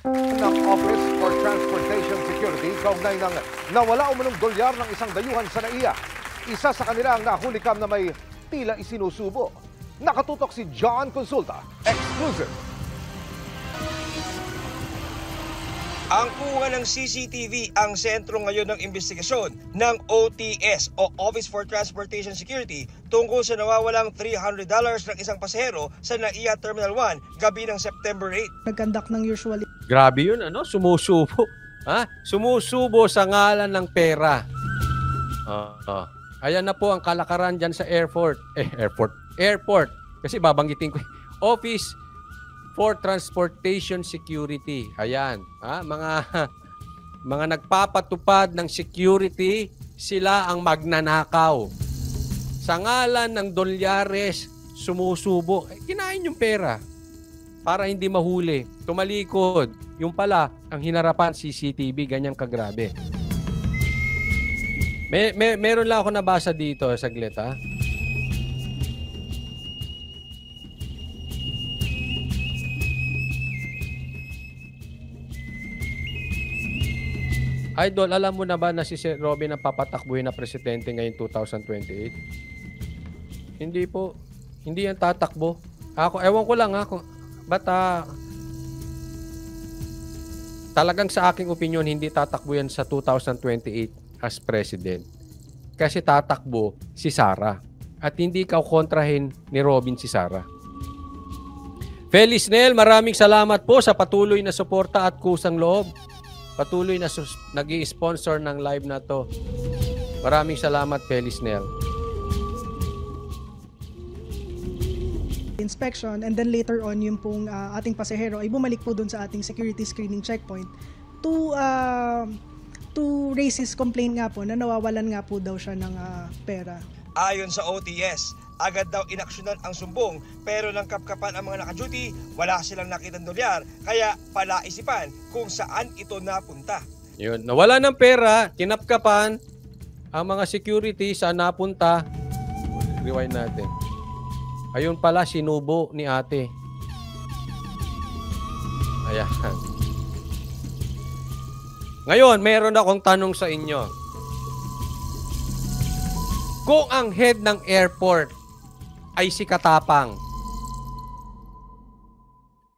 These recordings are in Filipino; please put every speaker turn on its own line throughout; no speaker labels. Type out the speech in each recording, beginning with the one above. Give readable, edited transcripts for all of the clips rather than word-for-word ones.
ng Office for Transportation Security kaugnay ng nawala umanong dolyar ng isang dayuhan sa NAIA. Isa sa kanila ang nahulikam na may tila isinusubo. Nakatutok si John Consulta. Exclusive.
Ang kuha ng CCTV ang sentro ngayon ng investigasyon ng OTS o Office for Transportation Security tungkol sa nawawalang $300 ng isang pasahero sa NAIA Terminal 1 gabi ng September 8.
Nag-conduct ng usually.
Grabe yun, ano? Sumusubo. Ha? Sumusubo sa ngalan ng pera. Ayan na po ang kalakaran dyan sa airport. Airport. Kasi babanggitin ko. Office for Transportation Security. Ayan. Ha? Mga nagpapatupad ng security, sila ang magnanakaw. Sa ngalan ng dolyares, sumusubo. Kinain yung pera para hindi mahuli. Tumalikod. Yung pala, ang hinarapan, CCTV, ganyang kagrabe. Meron lang ako nabasa dito, saglit ha. Idol, alam mo na ba na si Sir Robin ang papatakbuhin na presidente ngayong 2028? Hindi po. Hindi yan tatakbo. Ewan ko lang ha. Talagang sa aking opinion, hindi tatakbo yan sa 2028 as president. Kasi tatakbo si Sara. At hindi ka kontrahin ni Robin si Sara. Feliz Nel, maraming salamat po sa patuloy na suporta at kusang loob. Patuloy na nag-i-sponsor ng live na to. Maraming salamat, Feliz Nel.
Inspection, and then later on yung pong ating pasahero ay bumalik po dun sa ating security screening checkpoint to raise his complaint nga po na nawawalan nga po daw siya ng pera.
Ayon sa OTS, agad daw inaksyonan ang sumbong pero nang kapkapan ang mga naka-duty, wala silang nakitang dolyar kaya palaisipan kung saan ito napunta.
Yun, nawala ng pera, kinapkapan ang mga security saan napunta. Rewind natin. Ayun pala, sinubo ni ate. Ayan. Ngayon, meron akong tanong sa inyo. Kung ang head ng airport ay si Katapang,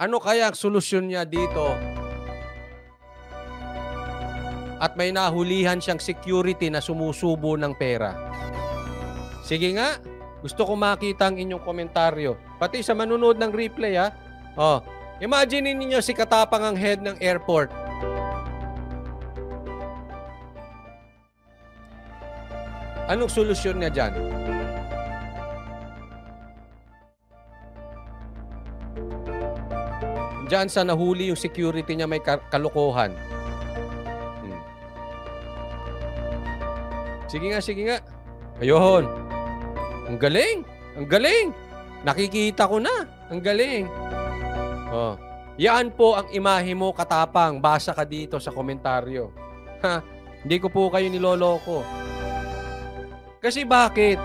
ano kaya ang solusyon niya dito? At may nahulihan siyang security na sumusubo ng pera. Sige nga, gusto ko makita ang inyong komentaryo. Pati sa manunood ng replay ha. Imagine niyo si Katapang ang head ng airport. Anong solusyon niya dyan? Diyan sa nahuli yung security niya may kalokohan. Sige nga. Ayun. Ang galing. Nakikita ko na. Ang galing. Yan po ang imahe mo, Katapang. Basa ka dito sa komentaryo. Hindi ko po kayo niloloko. Kasi bakit?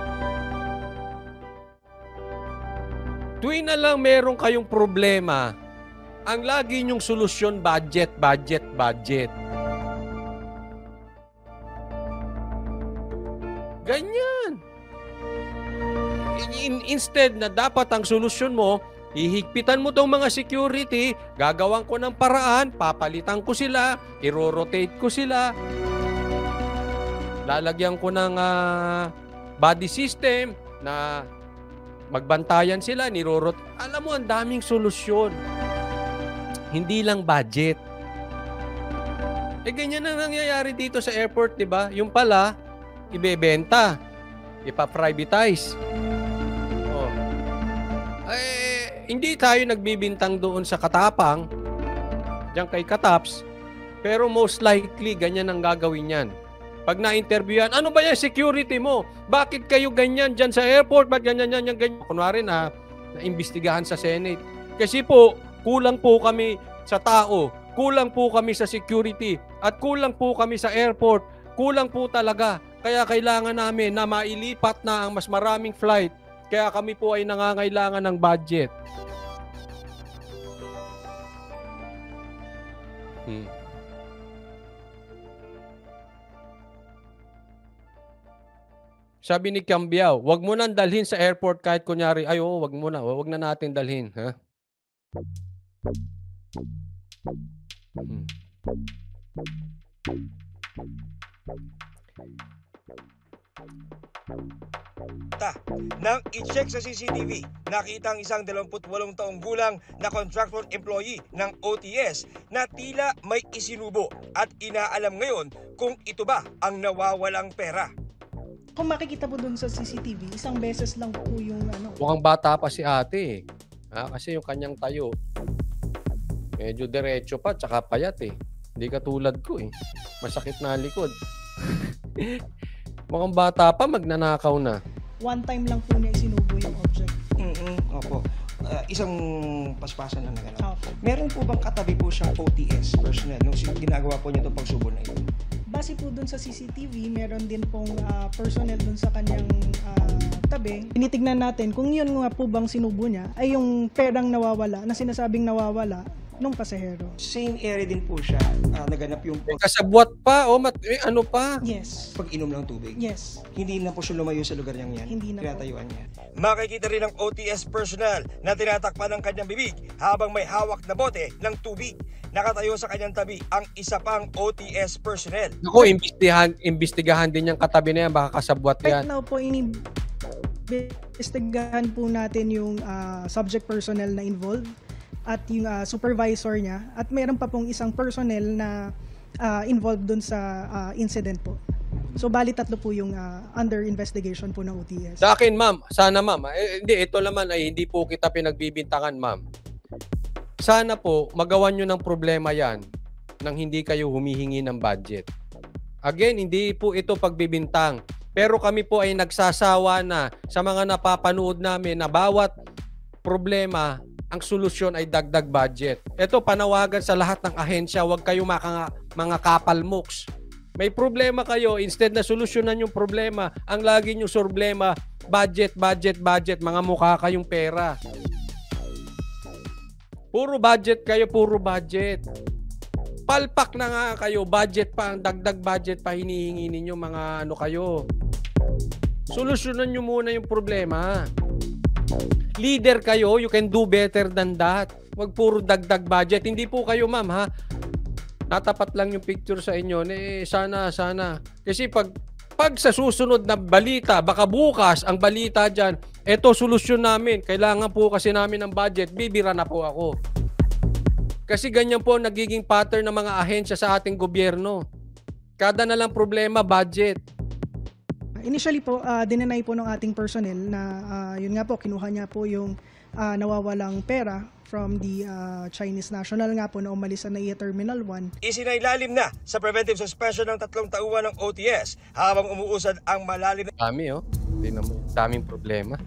Tuwing na lang meron kayong problema, ang lagi nyong solusyon, budget. Ganyan. Instead na dapat ang solusyon mo, ihigpitan mo tong mga security, gagawan ko ng paraan, papalitan ko sila, i-rotate ko sila, lalagyan ko ng body system na magbantayan sila, nirorot. Alam mo, ang daming solusyon. Hindi lang budget. Ganyan ang nangyayari dito sa airport, di ba? Yung pala, ibebenta, ipa-privatize. Hindi tayo nagbibintang doon sa Katapang, diyan kay Kataps, pero most likely, ganyan ang gagawin yan. Pag na-interviewan, ano ba yung security mo? Bakit kayo ganyan dyan sa airport? Ba't ganyan? Kunwari na-imbestigahan sa Senate. Kasi po, kulang po kami sa tao, kulang po kami sa security, at kulang po kami sa airport. Kulang po talaga. Kaya kailangan namin na mailipat na ang mas maraming flight. Kaya kami po ay nangangailangan ng budget. Hmm. Sabi ni Cambiao, wag mo nang dalhin sa airport kahit kunyari, ay oo, wag mo na, wag na natin dalhin, ha? Hmm.
Nang i-check sa CCTV, nakita ang isang 28 taong gulang na contractor employee ng OTS na tila may isinubo at inaalam ngayon kung ito ba ang nawawalang pera.
Kung makikita po dun sa CCTV, isang beses lang po yung ano.
Mukhang bata pa si ate, eh. Kasi yung kanyang tayo, medyo diretso pa, tsaka payat, eh. Hindi katulad ko, eh. Masakit na likod. Mukhang bata pa, magnanakaw na.
One time lang po niya isinubo yung object.
Opo. Isang paspasan lang na gano'n.
Opo.
Meron po bang katabi po siyang OTS personnel nung ginagawa po niya itong pagsubo na ito?
Base po dun sa CCTV, meron din pong personnel dun sa kanyang tabi. Tinitignan natin kung yun nga po bang sinubo niya ay yung perang nawawala, na sinasabing nawawala nung pasahero.
Same area din po siya, naganap yung
Kasabwat pa, ano pa?
Yes.
pag-inom ng tubig.
Yes.
Hindi na po siya lumayo sa lugar niyang yan.
Hindi na po.
Tinatayuan niya. Makikita rin ang OTS personnel na tinatakpan ng kanyang bibig habang may hawak na bote ng tubig. Nakatayo sa kanyang tabi ang isa pang OTS personnel.
Ako, imbestigahan din yung katabi na yan, baka kasabwat
Right
yan.
now po, inimbestigahan po natin yung subject personnel na involved at yung supervisor niya, at meron pa pong isang personnel na involved dun sa incident po. So bali 3 po yung under investigation po ng OTS.
Sa akin, ma'am, sana ma'am, hindi, ito naman ay hindi po kita pinagbibintangan, ma'am. Sana po, magawan nyo ng problema yan nang hindi kayo humihingi ng budget. Again, hindi po ito pagbibintang. Pero kami po ay nagsasawa na sa mga napapanood namin na bawat problema, ang solusyon ay dagdag budget. Ito, panawagan sa lahat ng ahensya, huwag kayo mga kapalmoks. May problema kayo, instead na solusyonan yung problema, ang lagi nyo problema, budget, mga mukha kayong pera. Puro budget kayo, puro budget. Palpak na nga kayo, budget pa, ang dagdag budget pa hinihingi ninyo, mga ano kayo. Solusyonan nyo muna yung problema. Leader kayo, you can do better than that. Huwag puro dagdag budget. Hindi po kayo, ma'am, ha? Natapat lang yung picture sa inyo. Sana. Kasi pag sa susunod na balita, baka bukas ang balita dyan, eto solusyon namin. Kailangan po kasi namin ng budget. Bibira na po ako. Kasi ganyan po nagiging pattern ng mga ahensya sa ating gobyerno. Kada na lang problema, budget.
Initially po, dinenay po ng ating personnel na yun nga po, kinuha niya po yung nawawalang pera from the Chinese national nga po na umalis sa NAIA Terminal 1.
Isinailalim na sa preventive suspension ng 3 tauhan ng OTS habang umuusad ang malalim na
Dami, oh. Tingnan mo, daming problema.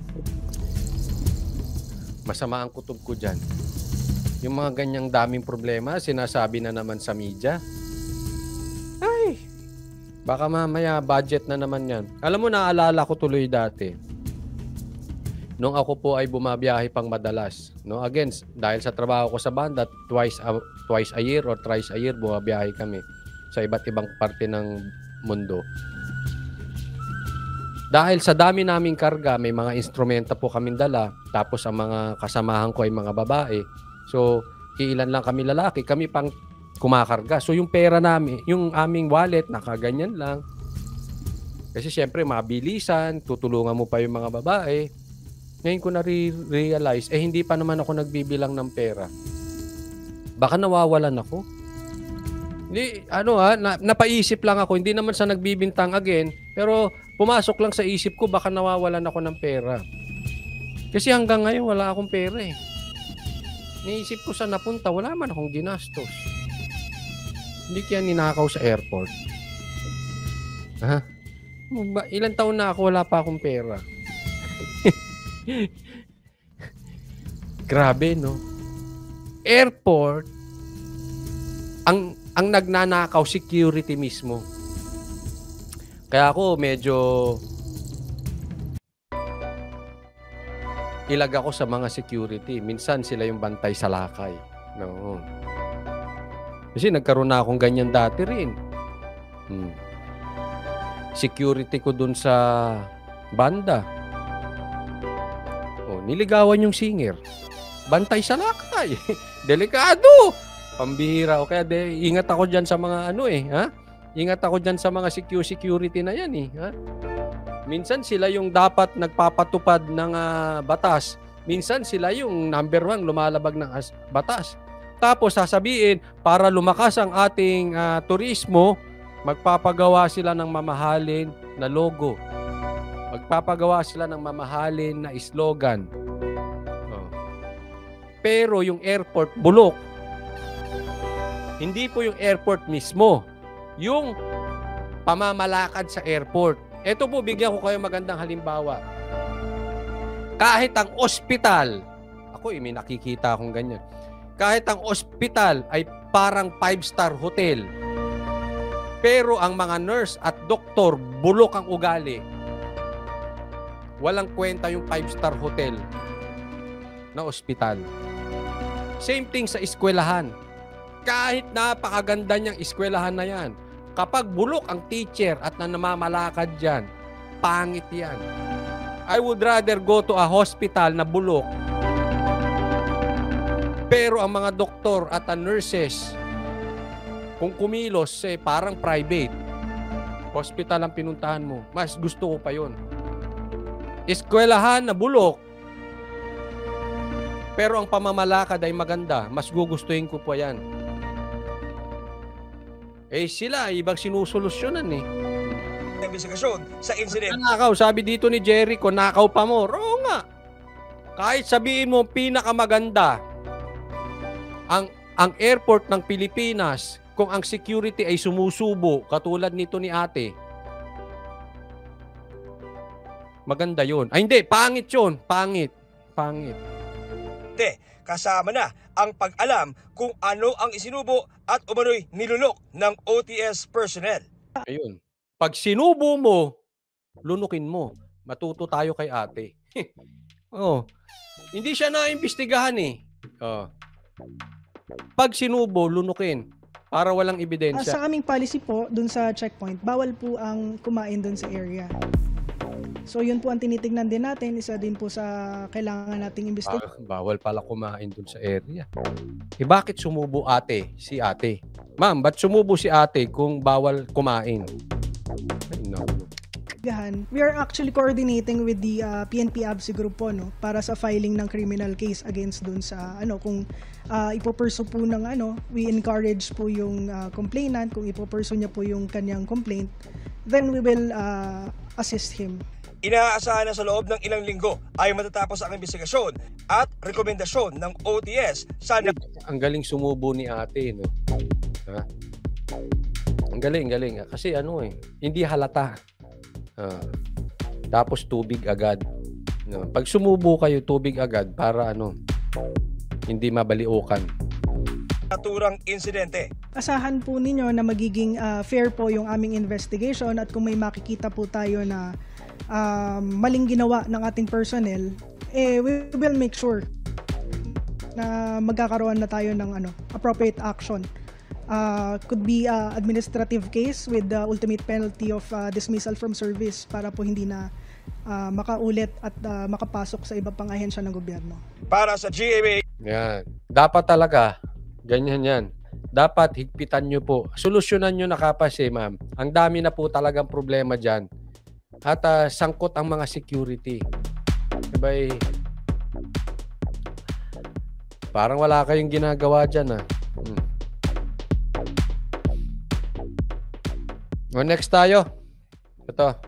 Masama ang kutob ko dyan. Yung mga ganyang daming problema, sinasabi na naman sa media. Ay! Baka mamaya budget na naman yan. Alam mo, naalala ko tuloy dati. Nung ako po ay bumabiyahe pang madalas. No? Again, dahil sa trabaho ko sa banda, twice a year or thrice a year bumabiyahe kami sa iba't ibang parte ng mundo. Dahil sa dami naming karga, may mga instrumenta po kaming dala. Tapos ang mga kasamahan ko ay mga babae. So, iilan lang kami lalaki. Kami pang kumakarga. So, yung pera namin, yung aming wallet, nakaganyan lang. Kasi syempre, mabilisan. Tutulungan mo pa yung mga babae. Ngayon ko na-realize, hindi pa naman ako nagbibilang ng pera. Baka nawawalan ako. Hindi, napaisip lang ako. Hindi naman sa nagbibintang again. Pero pumasok lang sa isip ko, baka nawawalan ako ng pera. Kasi hanggang ngayon, wala akong pera eh. Naisip ko sa napunta, wala man akong ginastos. Hindi kaya ninakaw sa airport. Ha? Ilang taon na ako, wala pa akong pera. Grabe, no? Airport, ang nagnanakaw, security mismo. Kaya ako medyo ilag ako sa mga security. Minsan sila yung bantay sa lakay. No. Kasi nagkaroon na akong ganyan dati rin. Security ko dun sa banda. Niligawan yung singer. Bantay sa lakay. Delikado. Pambihira. O kaya ingat ako dyan sa mga Ingat ako dyan sa mga security na yan ha? Minsan sila yung dapat nagpapatupad ng batas. Minsan sila yung number 1 lumalabag ng batas. Tapos sasabihin, para lumakas ang ating turismo, magpapagawa sila ng mamahalin na logo. Magpapagawa sila ng mamahalin na slogan. Pero yung airport, bulok. Hindi po yung airport mismo. Yung pamamalakad sa airport. Ito po, bigyan ko kayo magandang halimbawa. Kahit ang ospital, may nakikita akong ganyan. Kahit ang ospital ay parang 5-star hotel. Pero ang mga nurse at doktor, bulok ang ugali. Walang kwenta yung 5-star hotel na ospital. Same thing sa eskwelahan. Kahit napakaganda niyang eskwelahan na yan, kapag bulok ang teacher at namamalakad dyan, pangit yan. I would rather go to a hospital na bulok. Pero ang mga doktor at nurses, kung kumilos, parang private. Hospital ang pinuntahan mo. Mas gusto ko pa yun. Eskwelahan na bulok. Pero ang pamamalakad ay maganda. Mas gugustuhin ko pa yan. Sila, ibang sinusolusyonan
Investigasyon sa incident.
Nakaw, sabi dito ni Jericho, nakaw pa mo. Oo nga. Kahit sabihin mo pinakamaganda, ang airport ng Pilipinas, kung ang security ay sumusubo, katulad nito ni ate, maganda yun. Hindi, pangit yun. Pangit.
Kasama na ang pag-alam kung ano ang isinubo at umano'y nilunok ng OTS personnel.
Ayun. Pag sinubo mo, lunukin mo. Matuto tayo kay ate. Hindi siya naimbestigahan Pag sinubo, lunukin. Para walang ebidensya.
Sa aming policy po, dun sa checkpoint, bawal po ang kumain dun sa area. So yun po ang tinitignan din natin. Isa din po sa kailangan nating imbestigahan.
Bawal pala kumain dun sa area. Bakit sumubo si ate? Ma'am, ba't sumubo si ate kung bawal kumain? No.
We are actually coordinating with the PNP ABSI group po para sa filing ng criminal case against dun sa kung ipopursue po ng we encourage po yung complainant, kung ipopursue niya po yung kanyang complaint, then we will assist him.
Inaasahan na sa loob ng ilang linggo ay matatapos ang investigasyon at rekomendasyon ng OTS sa...
Ang galing sumubo ni ate, Ha? Ang galing. Kasi hindi halata. Tapos tubig agad. Pag sumubo kayo, tubig agad para hindi mabaliukan.
Naturang insidente.
Asahan po ninyo na magiging fair po yung aming investigation at kung may makikita po tayo na maling ginawa ng ating personnel, we will make sure na magkakaroon na tayo ng appropriate action. Could be administrative case with the ultimate penalty of dismissal from service para po hindi na makaulit at makapasok sa iba pang ahensya ng gobyerno.
Para sa GMA.
Yan. Dapat talaga, ganyan yan. Dapat higpitan nyo po. Solusyonan nyo na kapase, ma'am. Ang dami na po talagang problema dyan. At sangkot ang mga security. Sabay, parang wala kayong ginagawa dyan, next tayo. Ito.